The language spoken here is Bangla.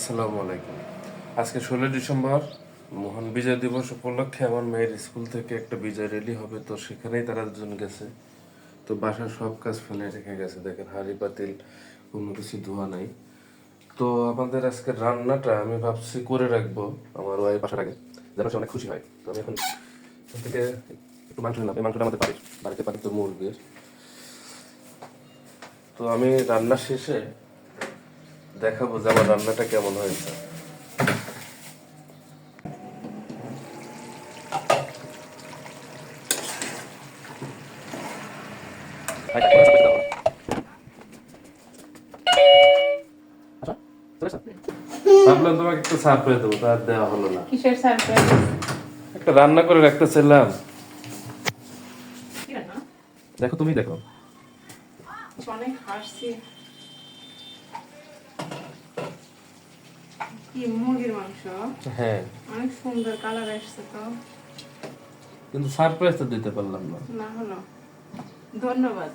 আসসালামু আলাইকুম। আজকে 16 ডিসেম্বর মহান বিজয় দিবস উপলক্ষে আমার মেয়ের স্কুল থেকে একটা বিজয় র্যালি হবে, তো সেখানেই তারা দুজন গেছে। তো বাসার সব কাজ ফেলে রেখে গেছে, দেখেন হাঁড়ি পাতিল কোনো কিছু ধোয়া নাই। তো আমাদের আজকে রান্নাটা আমি ভাবছি করে রাখবো আমার ওয়াইফ আসার আগে, যেন সে অনেক খুশি হয়। তো আমি এখন এখান থেকে একটু মাংস নিলাম, এই মাংসটা আমাদের বাড়িতে পারি তো মুরগির। তো আমি রান্না শেষে দেখাবো যে আমার রান্নাটা কেমন হয়েছে। ভাবলাম তোমাকে একটু সারপ্রাইজ দেবো, তার দেওয়া হলো না। কিসের সারপ্রাইজ? একটা রান্না করে রাখতেছিলাম, কি রান্না? দেখো তুমি দেখো। অনেক হাসছি। কি মুরগির মাংস? হ্যাঁ, অনেক সুন্দর কালার আসছে তো। কিন্তু সারপ্রাইজ তো দিতে পারলাম না। না হলো, ধন্যবাদ।